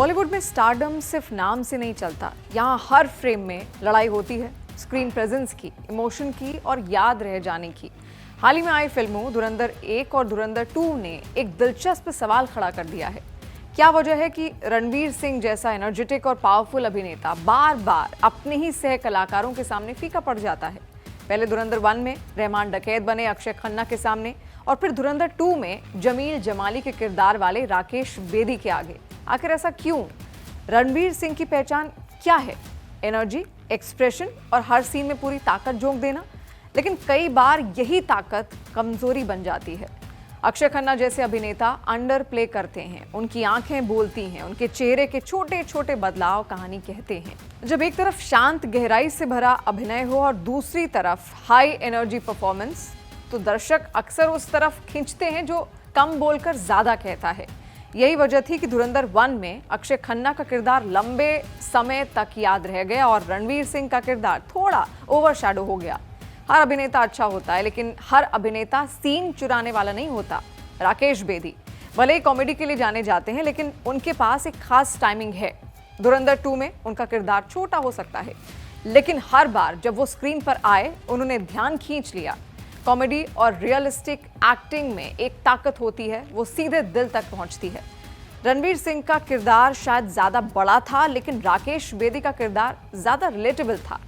बॉलीवुड में स्टारडम सिर्फ नाम से नहीं चलता, यहाँ हर फ्रेम में लड़ाई होती है, स्क्रीन प्रेजेंस की, इमोशन की और याद रह जाने की। हाल ही में आई फिल्मों धुरंधर 1 और धुरंधर 2 ने एक दिलचस्प सवाल खड़ा कर दिया है। क्या वजह है कि रणवीर सिंह जैसा एनर्जेटिक और पावरफुल अभिनेता बार बार अपने ही सह कलाकारों के सामने फीका पड़ जाता है? पहले धुरंधर 1 में रहमान डकैत बने अक्षय खन्ना के सामने, और फिर धुरंधर 2 में जमील जमाली के किरदार वाले राकेश बेदी के आगे। आखिर ऐसा क्यों? रणवीर सिंह की पहचान क्या है? एनर्जी, एक्सप्रेशन और हर सीन में पूरी ताकत झोंक देना। लेकिन कई बार यही ताकत कमजोरी बन जाती है। अक्षय खन्ना जैसे अभिनेता अंडर प्ले करते हैं, उनकी आंखें बोलती हैं, उनके चेहरे के छोटे छोटे बदलाव कहानी कहते हैं। जब एक तरफ शांत गहराई से भरा अभिनय हो और दूसरी तरफ हाई एनर्जी परफॉर्मेंस, तो दर्शक अक्सर उस तरफ खींचते हैं जो कम बोलकर ज्यादा कहता है। यही वजह थी कि धुरंधर 1 में अक्षय खन्ना का किरदार लंबे समय तक याद रह गया और रणवीर सिंह का किरदार थोड़ा ओवरशैडो हो गया। हर अभिनेता अच्छा होता है, लेकिन हर अभिनेता सीन चुराने वाला नहीं होता। राकेश बेदी भले ही कॉमेडी के लिए जाने जाते हैं, लेकिन उनके पास एक खास टाइमिंग है। धुरंधर 2 में उनका किरदार छोटा हो सकता है, लेकिन हर बार जब वो स्क्रीन पर आए उन्होंने ध्यान खींच लिया। कॉमेडी और रियलिस्टिक एक्टिंग में एक ताकत होती है, वो सीधे दिल तक पहुंचती है। रणवीर सिंह का किरदार शायद ज्यादा बड़ा था, लेकिन राकेश बेदी का किरदार ज्यादा रिलेटेबल था।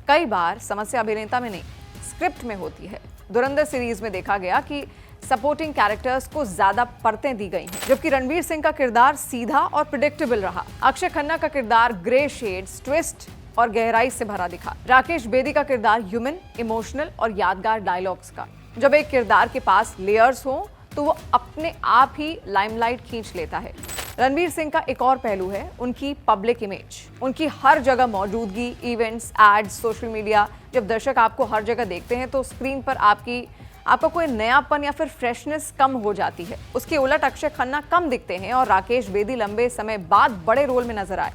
कई बार समस्या अभिनेता में नहीं, स्क्रिप्ट में होती है। धुरंधर सीरीज में देखा गया कि सपोर्टिंग कैरेक्टर्स को ज्यादा परतें दी गई हैं, जबकि रणवीर सिंह का किरदार सीधा और प्रिडिक्टेबल रहा। अक्षय खन्ना का किरदार ग्रे शेड्स, ट्विस्ट और गहराई से भरा दिखा। राकेश बेदी का किरदार ह्यूमन, इमोशनल और यादगार डायलॉग्स का। जब एक किरदार के पास लेयर्स हो तो वो अपने आप ही लाइमलाइट खींच लेता है। रणवीर सिंह का एक और पहलू है उनकी पब्लिक इमेज, उनकी हर जगह मौजूदगी, इवेंट्स, एड्स, सोशल मीडिया। जब दर्शक आपको हर जगह देखते हैं तो स्क्रीन पर आपका कोई नयापन या फिर फ्रेशनेस कम हो जाती है। उसके उलट अक्षय खन्ना कम दिखते हैं और राकेश बेदी लंबे समय बाद बड़े रोल में नजर आए।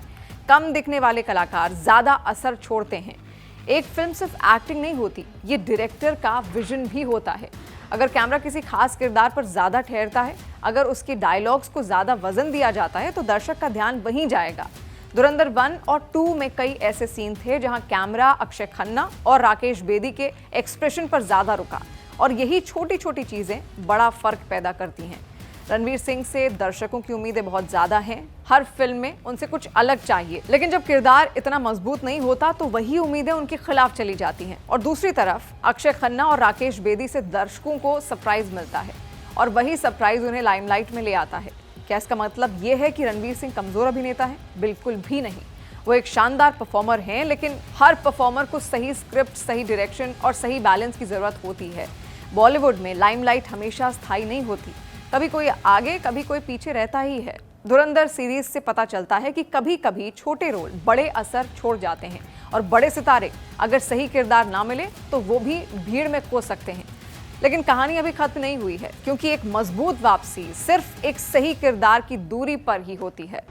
कम दिखने वाले कलाकार ज्यादा असर छोड़ते हैं। एक फिल्म सिर्फ एक्टिंग नहीं होती, ये डायरेक्टर का विजन भी होता है। अगर कैमरा किसी खास किरदार पर ज्यादा ठहरता है, अगर उसके डायलॉग्स को ज्यादा वजन दिया जाता है, तो दर्शक का ध्यान वहीं जाएगा। धुरंधर 1 और 2 में कई ऐसे सीन थे जहां कैमरा अक्षय खन्ना और राकेश बेदी के एक्सप्रेशन पर ज्यादा रुका, और यही छोटी छोटी चीजें बड़ा फर्क पैदा करती हैं। रणवीर सिंह से दर्शकों की उम्मीदें बहुत ज्यादा हैं। हर फिल्म में उनसे कुछ अलग चाहिए, लेकिन जब किरदार इतना मजबूत नहीं होता तो वही उम्मीदें उनके खिलाफ चली जाती हैं। और दूसरी तरफ अक्षय खन्ना और राकेश बेदी से दर्शकों को सरप्राइज मिलता है, और वही सरप्राइज उन्हें लाइमलाइट में ले आता है। क्या इसका मतलब ये है कि रणवीर सिंह कमजोर अभिनेता है? बिल्कुल भी नहीं। वो एक शानदार परफॉर्मर हैं, लेकिन हर परफॉर्मर को सही स्क्रिप्ट, सही डायरेक्शन और सही बैलेंस की जरूरत होती है। बॉलीवुड में लाइमलाइट हमेशा स्थायी नहीं होती, कभी कोई आगे कभी कोई पीछे रहता ही है। धुरंधर सीरीज से पता चलता है कि कभी कभी छोटे रोल बड़े असर छोड़ जाते हैं, और बड़े सितारे अगर सही किरदार ना मिले तो वो भी भीड़ में खो सकते हैं। लेकिन कहानी अभी खत्म नहीं हुई है, क्योंकि एक मजबूत वापसी सिर्फ एक सही किरदार की दूरी पर ही होती है।